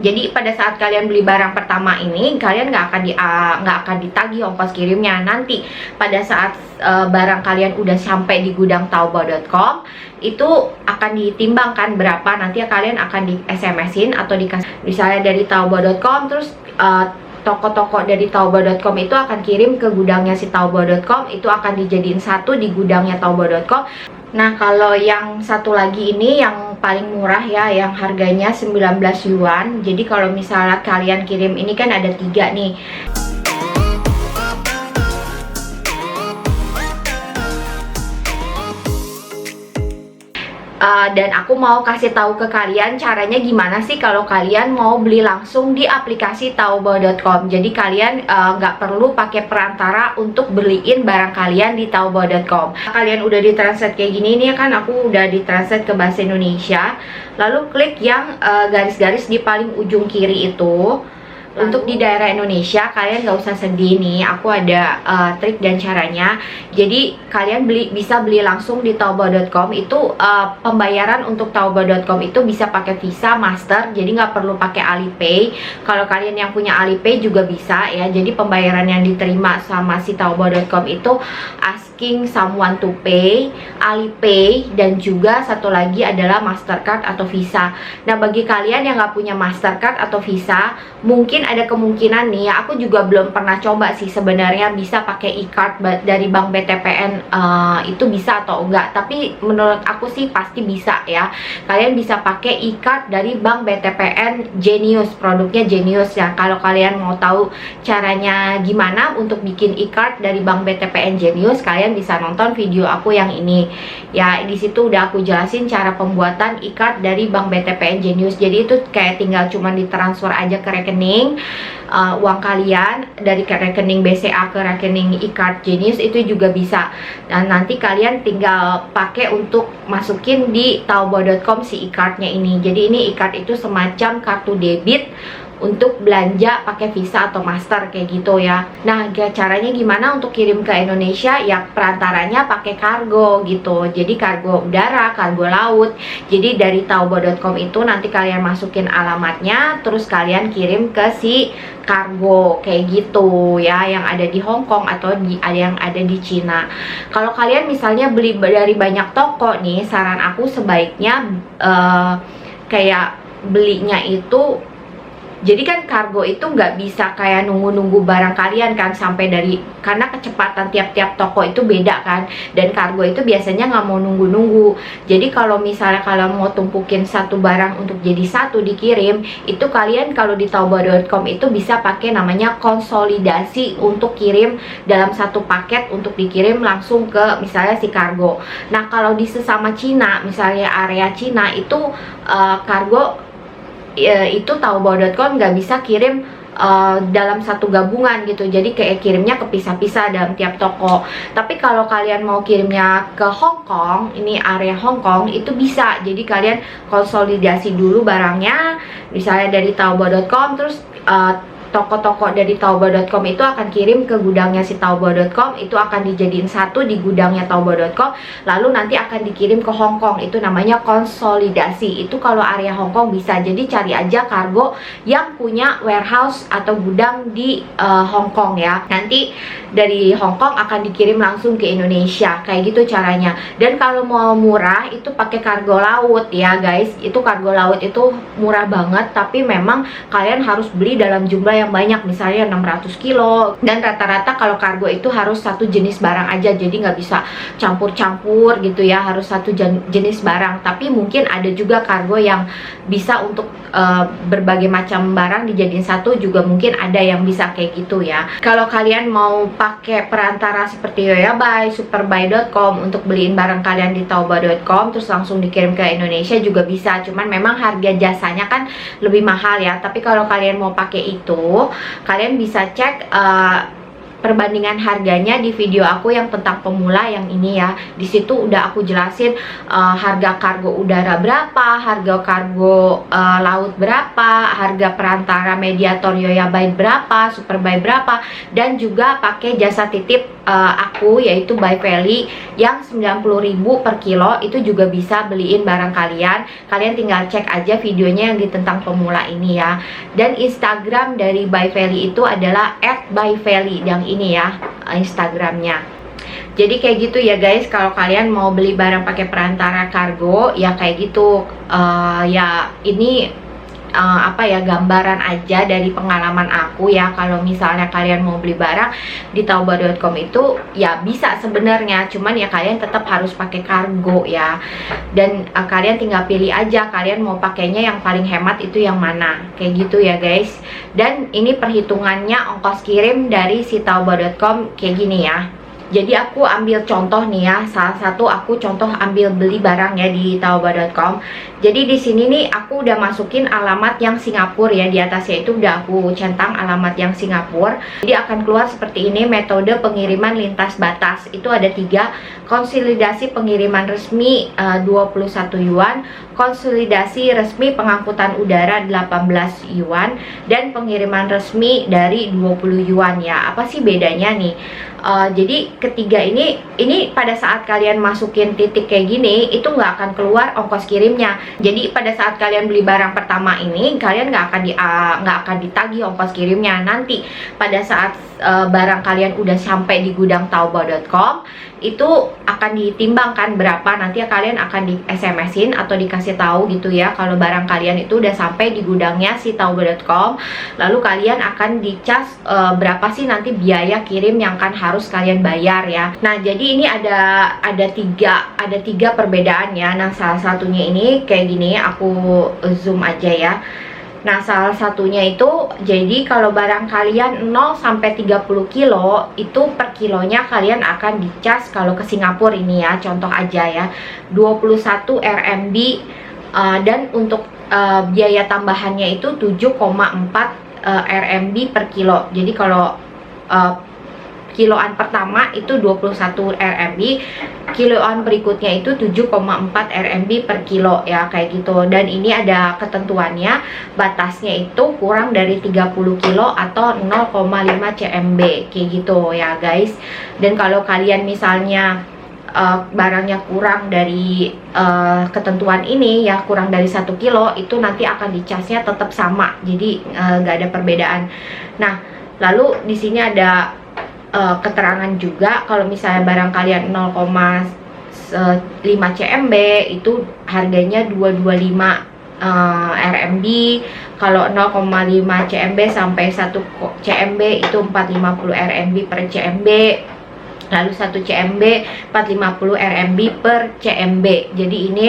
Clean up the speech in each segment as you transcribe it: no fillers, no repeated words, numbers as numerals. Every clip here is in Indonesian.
Jadi pada saat kalian beli barang pertama ini, kalian nggak akan ditagih ongkos kirimnya. Nanti pada saat barang kalian udah sampai di gudang taobao.com, itu akan ditimbangkan berapa. Nanti kalian akan di SMS-in atau dikasih, misalnya dari taobao.com, terus toko-toko dari taobao.com itu akan kirim ke gudangnya si taobao.com, itu akan dijadiin satu di gudangnya taobao.com. Nah, kalau yang satu lagi ini yang paling murah ya, yang harganya 19 yuan. Jadi kalau misalnya kalian kirim, ini kan ada 3 nih. Dan aku mau kasih tahu ke kalian caranya gimana sih kalau kalian mau beli langsung di aplikasi taobao.com. Jadi kalian nggak perlu pakai perantara untuk beliin barang kalian di taobao.com. Kalian udah ditranslate kayak gini nih kan, aku udah ditranslate ke bahasa Indonesia. Lalu klik yang garis-garis di paling ujung kiri itu. Untuk di daerah Indonesia kalian nggak usah sedih nih, aku ada trik dan caranya. Jadi kalian bisa beli langsung di taobao.com. Itu pembayaran untuk taobao.com itu bisa pakai Visa, Master, jadi nggak perlu pakai Alipay. Kalau kalian yang punya Alipay juga bisa ya. Jadi pembayaran yang diterima sama si taobao.com itu asking someone to pay, Alipay, dan juga satu lagi adalah Mastercard atau Visa. Nah, bagi kalian yang nggak punya Mastercard atau Visa, mungkin ada kemungkinan nih ya, aku juga belum pernah coba sih sebenarnya bisa pakai e-card dari Bank BTPN, itu bisa atau enggak, tapi menurut aku sih pasti bisa ya. Kalian bisa pakai e-card dari Bank BTPN Genius, produknya Genius ya. Kalau kalian mau tahu caranya gimana untuk bikin e-card dari Bank BTPN Genius, kalian bisa nonton video aku yang ini ya. Di situ udah aku jelasin cara pembuatan e-card dari Bank BTPN Genius. Jadi itu kayak tinggal cuman ditransfer aja ke rekening uang kalian dari rekening BCA ke rekening e-card Genius, itu juga bisa. Dan nanti kalian tinggal pakai untuk masukin di taobao.com si e-cardnya ini. Jadi ini e-card itu semacam kartu debit untuk belanja pakai Visa atau Master kayak gitu ya. Nah, caranya gimana untuk kirim ke Indonesia? Ya perantaranya pakai kargo gitu. Jadi kargo udara, kargo laut. Jadi dari taobao.com itu nanti kalian masukin alamatnya, terus kalian kirim ke si kargo kayak gitu ya, yang ada di Hong Kong atau yang ada di Cina. Kalau kalian misalnya beli dari banyak toko nih, saran aku sebaiknya kayak belinya itu, jadi kan kargo itu nggak bisa kayak nunggu-nunggu barang kalian kan sampai dari, karena kecepatan tiap-tiap toko itu beda kan, dan kargo itu biasanya nggak mau nunggu-nunggu. Jadi kalau misalnya kalian mau tumpukin satu barang untuk jadi satu dikirim, itu kalian kalau di taobao.com itu bisa pakai namanya konsolidasi untuk kirim dalam satu paket untuk dikirim langsung ke misalnya si kargo. Nah, kalau di sesama Cina, misalnya area Cina itu kargo itu taobao.com nggak bisa kirim dalam satu gabungan gitu, jadi kayak kirimnya kepisah-pisah dalam tiap toko. Tapi kalau kalian mau kirimnya ke Hong Kong, ini area Hong Kong, itu bisa. Jadi kalian konsolidasi dulu barangnya, misalnya dari taobao.com, terus toko-toko dari taobao.com itu akan kirim ke gudangnya si taobao.com, itu akan dijadiin satu di gudangnya taobao.com, lalu nanti akan dikirim ke Hong Kong. Itu namanya konsolidasi. Itu kalau area Hong Kong bisa. Jadi cari aja kargo yang punya warehouse atau gudang di Hong Kong ya. Nanti dari Hong Kong akan dikirim langsung ke Indonesia, kayak gitu caranya. Dan kalau mau murah itu pakai kargo laut ya guys. Itu kargo laut itu murah banget, tapi memang kalian harus beli dalam jumlah yang banyak, misalnya 600 kilo. Dan rata-rata kalau kargo itu harus satu jenis barang aja, jadi nggak bisa campur-campur gitu ya, harus satu jenis barang. Tapi mungkin ada juga kargo yang bisa untuk berbagai macam barang dijadiin satu, juga mungkin ada yang bisa kayak gitu ya. Kalau kalian mau pakai perantara seperti Yoyabuy, superbuy.com untuk beliin barang kalian di taobao.com terus langsung dikirim ke Indonesia juga bisa. Cuman memang harga jasanya kan lebih mahal ya. Tapi kalau kalian mau pakai itu, kalian bisa cek perbandingan harganya di video aku yang tentang pemula yang ini ya. Di situ udah aku jelasin harga kargo udara berapa, harga kargo laut berapa, harga perantara mediator Yoyabyte berapa, Superbyte berapa, dan juga pakai jasa titip aku yaitu By Valley yang 90.000 per kilo. Itu juga bisa beliin barang kalian. Kalian tinggal cek aja videonya yang di tentang pemula ini ya. Dan Instagram dari By Valley itu adalah @byvalley yang ini ya, Instagramnya. Jadi kayak gitu ya guys, kalau kalian mau beli barang pakai perantara kargo ya kayak gitu. Ya ini apa ya, gambaran aja dari pengalaman aku ya. Kalau misalnya kalian mau beli barang di taobao.com itu ya bisa sebenarnya, cuman ya kalian tetap harus pakai kargo ya. Dan kalian tinggal pilih aja kalian mau pakainya yang paling hemat itu yang mana, kayak gitu ya guys. Dan ini perhitungannya ongkos kirim dari si taobao.com kayak gini ya. Jadi aku ambil contoh nih ya, salah satu aku contoh ambil beli barang ya di taobao.com. Jadi di sini nih aku udah masukin alamat yang Singapura ya, di atasnya itu udah aku centang alamat yang Singapura. Jadi akan keluar seperti ini, metode pengiriman lintas batas. Itu ada 3, konsolidasi pengiriman resmi 21 yuan, konsolidasi resmi pengangkutan udara 18 yuan, dan pengiriman resmi dari 20 yuan ya. Apa sih bedanya nih? Jadi ketiga ini pada saat kalian masukin titik kayak gini itu nggak akan keluar ongkos kirimnya. Jadi pada saat kalian beli barang pertama ini kalian nggak akan ditagih ongkos kirimnya. Nanti pada saat barang kalian udah sampai di gudang taobao.com itu akan ditimbangkan berapa, nanti kalian akan di SMS-in atau dikasih tahu gitu ya kalau barang kalian itu udah sampai di gudangnya si taobao.com. Lalu kalian akan dicas berapa sih nanti biaya kirim yang kan harus kalian bayar ya. Nah jadi ini ada tiga perbedaan ya. Nah salah satunya ini kayak gini, aku zoom aja ya. Nah salah satunya itu, jadi kalau barang kalian 0 sampai 30 kilo itu per kilonya kalian akan dicas, kalau ke Singapura ini ya contoh aja ya, 21 RMB, dan untuk biaya tambahannya itu 7,4 RMB per kilo. Jadi kalau kiloan pertama itu 21 RMB, kiloan berikutnya itu 7,4 RMB per kilo ya, kayak gitu. Dan ini ada ketentuannya, batasnya itu kurang dari 30 kilo atau 0,5 CMB kayak gitu ya guys. Dan kalau kalian misalnya barangnya kurang dari ketentuan ini ya, kurang dari 1 kilo, itu nanti akan dicasnya tetap sama, jadi nggak ada perbedaan. Nah lalu di sini ada keterangan juga kalau misalnya barang kalian 0,5 CMB itu harganya 225 RMB. Kalau 0,5 CMB sampai 1 CMB itu 450 RMB per CMB. Lalu 1 CMB 450 RMB per CMB. Jadi ini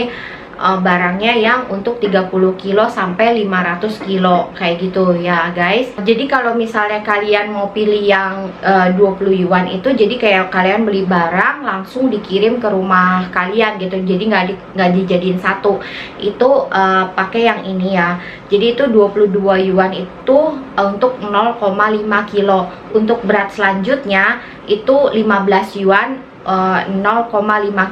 barangnya yang untuk 30 kilo sampai 500 kilo kayak gitu ya guys. Jadi kalau misalnya kalian mau pilih yang 20 yuan itu, jadi kayak kalian beli barang langsung dikirim ke rumah kalian gitu, jadi nggak dijadiin satu. Itu pakai yang ini ya. Jadi itu 22 yuan itu untuk 0,5 kilo. Untuk berat selanjutnya itu 15 yuan 0,5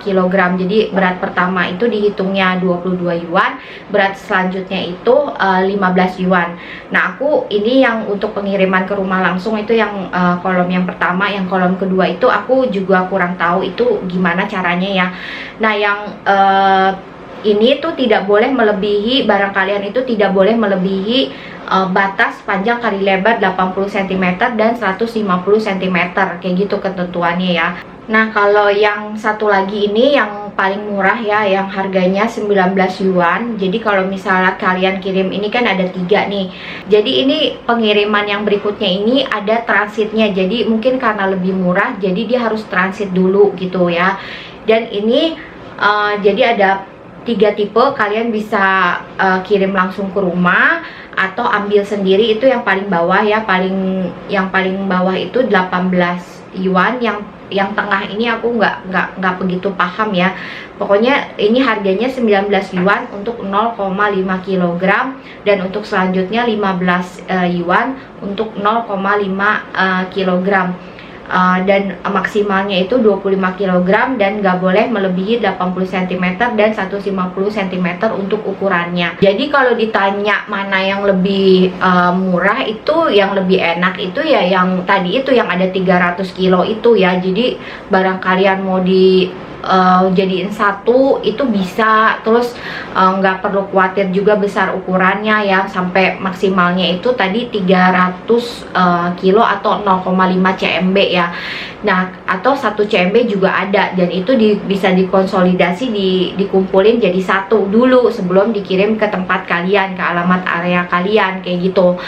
kg. Jadi berat pertama itu dihitungnya 22 yuan, berat selanjutnya itu 15 yuan. Nah aku ini yang untuk pengiriman ke rumah langsung itu yang kolom yang pertama. Yang kolom kedua itu aku juga kurang tahu itu gimana caranya ya. Nah yang ini tuh tidak boleh melebihi, barang kalian itu tidak boleh melebihi batas panjang kali lebar 80 cm dan 150 cm kayak gitu ketentuannya ya. Nah kalau yang satu lagi ini yang paling murah ya, yang harganya 19 yuan. Jadi kalau misalnya kalian kirim ini kan ada 3 nih. Jadi ini pengiriman yang berikutnya ini ada transitnya. Jadi mungkin karena lebih murah jadi dia harus transit dulu gitu ya. Dan ini jadi ada 3 tipe, kalian bisa kirim langsung ke rumah atau ambil sendiri. Itu yang paling bawah ya, yang paling bawah itu 18 yuan. Yang tengah ini aku nggak begitu paham ya. Pokoknya ini harganya 19 yuan untuk 0,5 kg, dan untuk selanjutnya 15 yuan untuk 0,5 kg. dan maksimalnya itu 25 kg dan nggak boleh melebihi 80 cm dan 150 cm untuk ukurannya. Jadi kalau ditanya mana yang lebih murah, itu yang lebih enak itu ya yang tadi itu yang ada 300 kilo itu ya. Jadi barang kalian mau jadiin satu itu bisa, terus nggak perlu khawatir juga besar ukurannya ya, sampai maksimalnya itu tadi 300 kilo atau 0,5 cmb ya. Nah, atau 1 cmb juga ada, dan itu bisa dikonsolidasi, dikumpulin jadi satu dulu sebelum dikirim ke tempat kalian, ke alamat area kalian kayak gitu.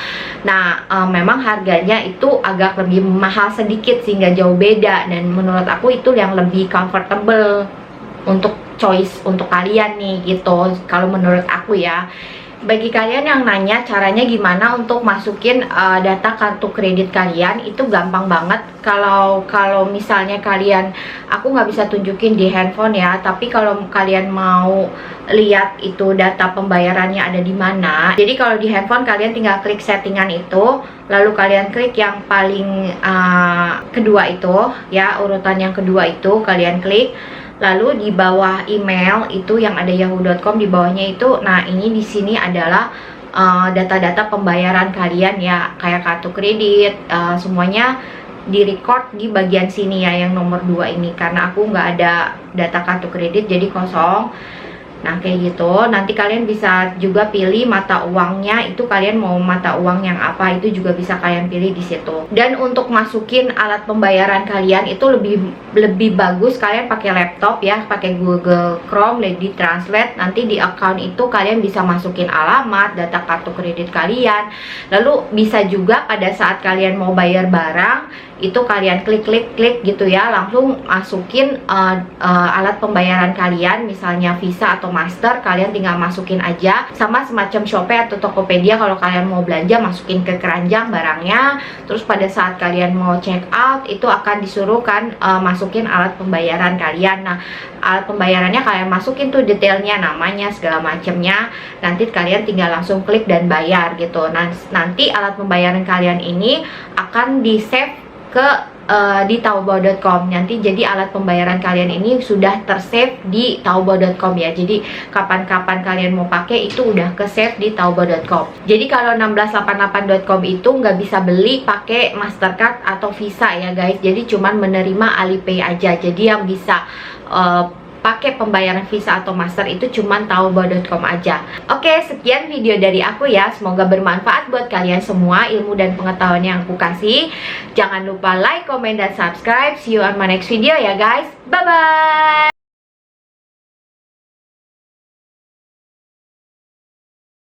Nah, memang harganya itu agak lebih mahal sedikit sehingga jauh beda, dan menurut aku itu yang lebih comfortable untuk choice untuk kalian nih gitu kalau menurut aku ya. Bagi kalian yang nanya caranya gimana untuk masukin data kartu kredit kalian, itu gampang banget. Kalau misalnya kalian, aku nggak bisa tunjukin di handphone ya, tapi kalau kalian mau lihat itu data pembayarannya ada di mana, jadi kalau di handphone kalian tinggal klik settingan itu, lalu kalian klik yang paling kedua itu ya, urutan yang kedua itu kalian klik. Lalu di bawah email itu yang ada yahoo.com di bawahnya itu, nah ini di sini adalah data-data pembayaran kalian ya, kayak kartu kredit, semuanya di record di bagian sini ya, yang nomor 2 ini, karena aku nggak ada data kartu kredit jadi kosong. Nah kayak gitu, nanti kalian bisa juga pilih mata uangnya, itu kalian mau mata uang yang apa itu juga bisa kalian pilih di situ. Dan untuk masukin alat pembayaran kalian itu lebih bagus kalian pakai laptop ya, pakai Google Chrome, di Translate. Nanti di account itu kalian bisa masukin alamat, data kartu kredit kalian. Lalu bisa juga pada saat kalian mau bayar barang itu kalian klik gitu ya, langsung masukin alat pembayaran kalian, misalnya Visa atau Master, kalian tinggal masukin aja, sama semacam Shopee atau Tokopedia. Kalau kalian mau belanja, masukin ke keranjang barangnya, terus pada saat kalian mau check out itu akan disuruh kan masukin alat pembayaran kalian. Nah, alat pembayarannya kalian masukin tuh detailnya, namanya segala macamnya, nanti kalian tinggal langsung klik dan bayar gitu. Nah, nanti alat pembayaran kalian ini akan di save ke di taobao.com nanti. Jadi alat pembayaran kalian ini sudah tersave di taobao.com ya, jadi kapan-kapan kalian mau pakai itu udah ke save di taobao.com. Jadi kalau 1688.com itu nggak bisa beli pakai Mastercard atau Visa ya guys, jadi cuman menerima Alipay aja. Jadi yang bisa pakai pembayaran Visa atau Master itu cuman taobao.com aja. Oke, sekian video dari aku ya. Semoga bermanfaat buat kalian semua ilmu dan pengetahuan yang aku kasih. Jangan lupa like, comment, dan subscribe. See you on my next video ya guys. Bye bye.